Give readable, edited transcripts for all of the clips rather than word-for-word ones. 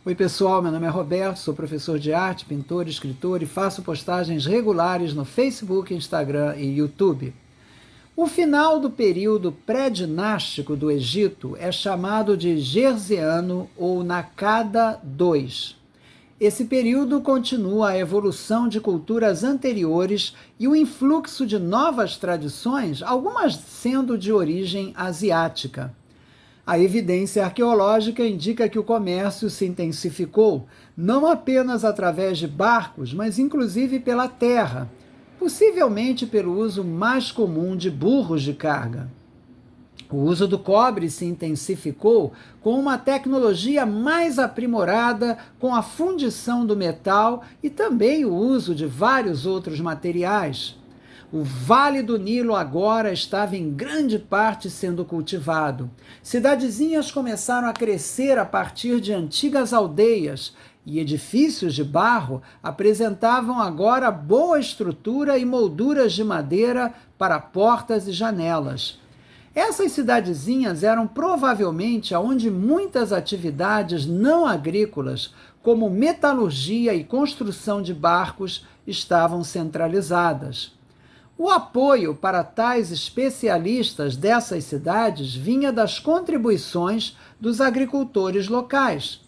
Oi pessoal, meu nome é Roberto, sou professor de arte, pintor, escritor e faço postagens regulares no Facebook, Instagram e YouTube. O final do período pré-dinástico do Egito é chamado de Gerzeano ou Nakada II. Esse período continua a evolução de culturas anteriores e o influxo de novas tradições, algumas sendo de origem asiática. A evidência arqueológica indica que o comércio se intensificou, não apenas através de barcos, mas inclusive pela terra, possivelmente pelo uso mais comum de burros de carga. O uso do cobre se intensificou com uma tecnologia mais aprimorada, com a fundição do metal e também o uso de vários outros materiais. O Vale do Nilo agora estava em grande parte sendo cultivado. Cidadezinhas começaram a crescer a partir de antigas aldeias e edifícios de barro apresentavam agora boa estrutura e molduras de madeira para portas e janelas. Essas cidadezinhas eram provavelmente onde muitas atividades não agrícolas, como metalurgia e construção de barcos, estavam centralizadas. O apoio para tais especialistas dessas cidades vinha das contribuições dos agricultores locais.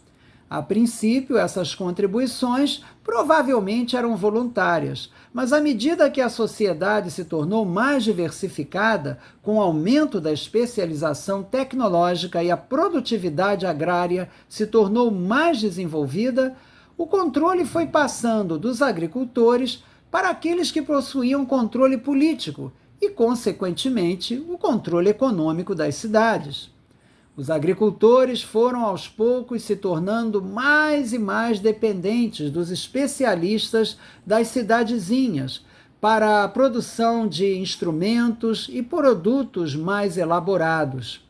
A princípio, essas contribuições provavelmente eram voluntárias, mas à medida que a sociedade se tornou mais diversificada, com o aumento da especialização tecnológica e a produtividade agrária se tornou mais desenvolvida, o controle foi passando dos agricultores para aqueles que possuíam controle político e, consequentemente, o controle econômico das cidades. Os agricultores foram aos poucos se tornando mais e mais dependentes dos especialistas das cidadezinhas para a produção de instrumentos e produtos mais elaborados.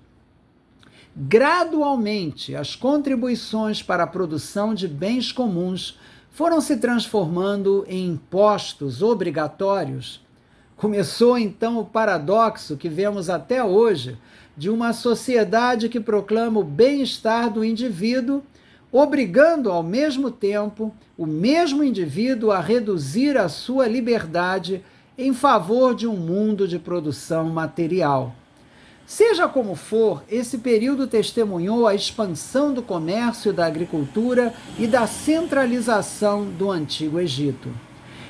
Gradualmente, as contribuições para a produção de bens comuns foram se transformando em impostos obrigatórios. Começou então o paradoxo que vemos até hoje de uma sociedade que proclama o bem-estar do indivíduo, obrigando ao mesmo tempo o mesmo indivíduo a reduzir a sua liberdade em favor de um mundo de produção material. Seja como for, esse período testemunhou a expansão do comércio, da agricultura e da centralização do Antigo Egito.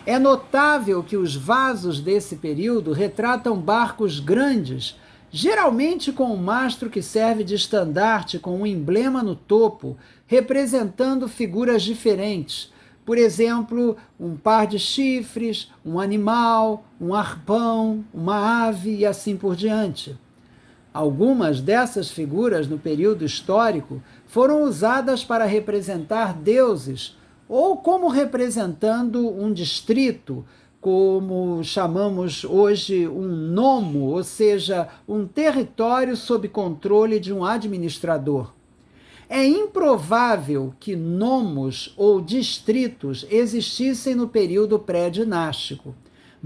É notável que os vasos desse período retratam barcos grandes, geralmente com um mastro que serve de estandarte com um emblema no topo, representando figuras diferentes. Por exemplo, um par de chifres, um animal, um arpão, uma ave e assim por diante. Algumas dessas figuras no período histórico foram usadas para representar deuses ou como representando um distrito, como chamamos hoje um nomo, ou seja, um território sob controle de um administrador. É improvável que nomos ou distritos existissem no período pré-dinástico,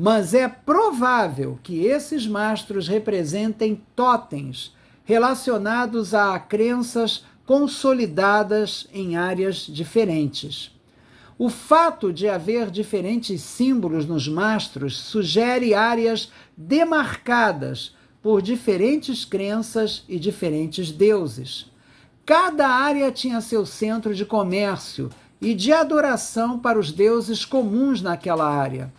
mas é provável que esses mastros representem totens relacionados a crenças consolidadas em áreas diferentes. O fato de haver diferentes símbolos nos mastros sugere áreas demarcadas por diferentes crenças e diferentes deuses. Cada área tinha seu centro de comércio e de adoração para os deuses comuns naquela área.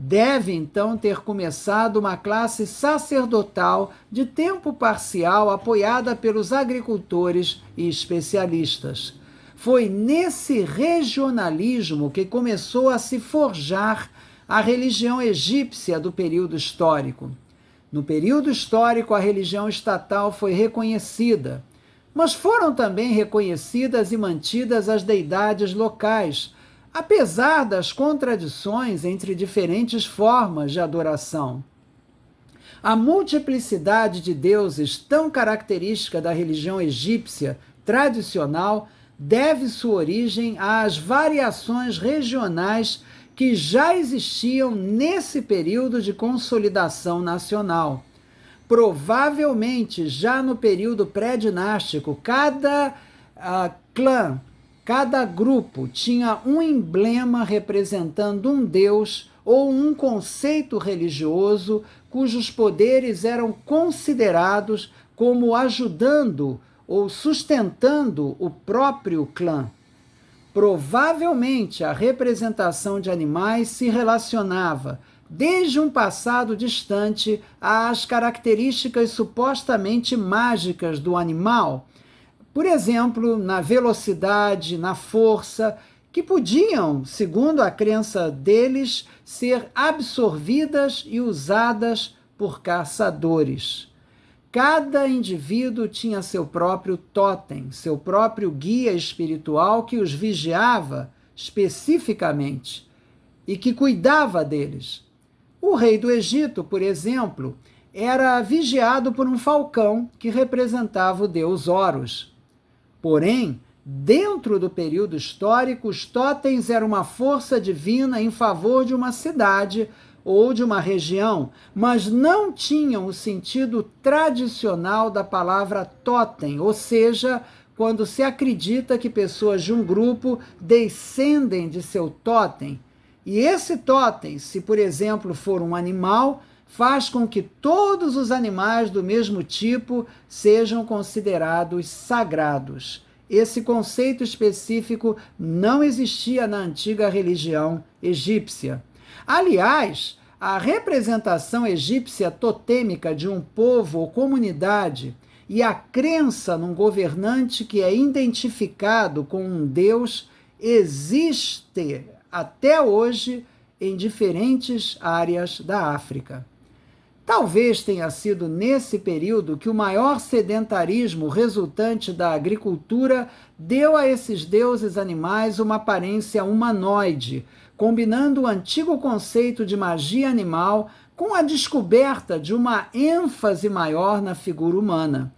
Deve, então, ter começado uma classe sacerdotal de tempo parcial apoiada pelos agricultores e especialistas. Foi nesse regionalismo que começou a se forjar a religião egípcia do período histórico. No período histórico, a religião estatal foi reconhecida, mas foram também reconhecidas e mantidas as deidades locais, apesar das contradições entre diferentes formas de adoração. A multiplicidade de deuses, tão característica da religião egípcia tradicional, deve sua origem às variações regionais que já existiam nesse período de consolidação nacional. Provavelmente, já no período pré-dinástico, cada clã Cada grupo tinha um emblema representando um deus ou um conceito religioso cujos poderes eram considerados como ajudando ou sustentando o próprio clã. Provavelmente a representação de animais se relacionava, desde um passado distante, às características supostamente mágicas do animal, por exemplo, na velocidade, na força, que podiam, segundo a crença deles, ser absorvidas e usadas por caçadores. Cada indivíduo tinha seu próprio totem, seu próprio guia espiritual que os vigiava especificamente e que cuidava deles. O rei do Egito, por exemplo, era vigiado por um falcão que representava o deus Horus. Porém, dentro do período histórico, os totens eram uma força divina em favor de uma cidade ou de uma região, mas não tinham o sentido tradicional da palavra totem, ou seja, quando se acredita que pessoas de um grupo descendem de seu totem. E esse totem, se por exemplo for um animal, faz com que todos os animais do mesmo tipo sejam considerados sagrados. Esse conceito específico não existia na antiga religião egípcia. Aliás, a representação egípcia totêmica de um povo ou comunidade e a crença num governante que é identificado com um deus existe até hoje em diferentes áreas da África. Talvez tenha sido nesse período que o maior sedentarismo resultante da agricultura deu a esses deuses animais uma aparência humanoide, combinando o antigo conceito de magia animal com a descoberta de uma ênfase maior na figura humana.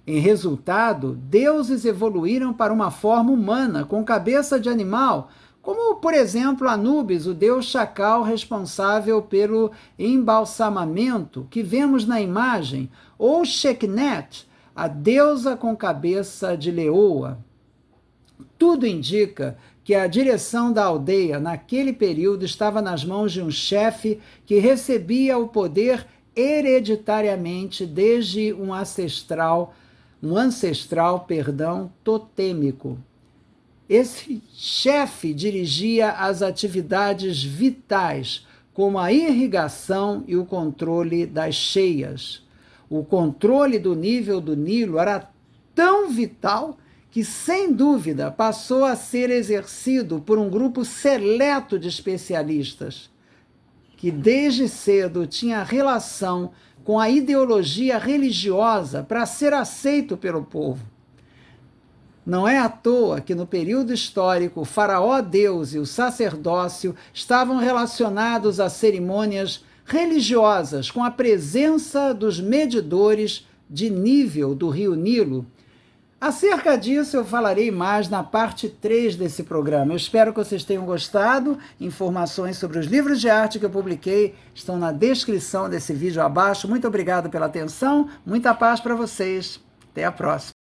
Em resultado, deuses evoluíram para uma forma humana, com cabeça de animal, como, por exemplo, Anubis, o deus chacal responsável pelo embalsamamento que vemos na imagem, ou Sekhmet, a deusa com cabeça de leoa. Tudo indica que a direção da aldeia naquele período estava nas mãos de um chefe que recebia o poder hereditariamente desde um ancestral totêmico. Esse chefe dirigia as atividades vitais, como a irrigação e o controle das cheias. O controle do nível do Nilo era tão vital que, sem dúvida, passou a ser exercido por um grupo seleto de especialistas, que desde cedo tinha relação com a ideologia religiosa para ser aceito pelo povo. Não é à toa que no período histórico o faraó Deus e o sacerdócio estavam relacionados a cerimônias religiosas com a presença dos medidores de nível do rio Nilo. Acerca disso eu falarei mais na parte 3 desse programa. Eu espero que vocês tenham gostado. Informações sobre os livros de arte que eu publiquei estão na descrição desse vídeo abaixo. Muito obrigado pela atenção, muita paz para vocês. Até a próxima.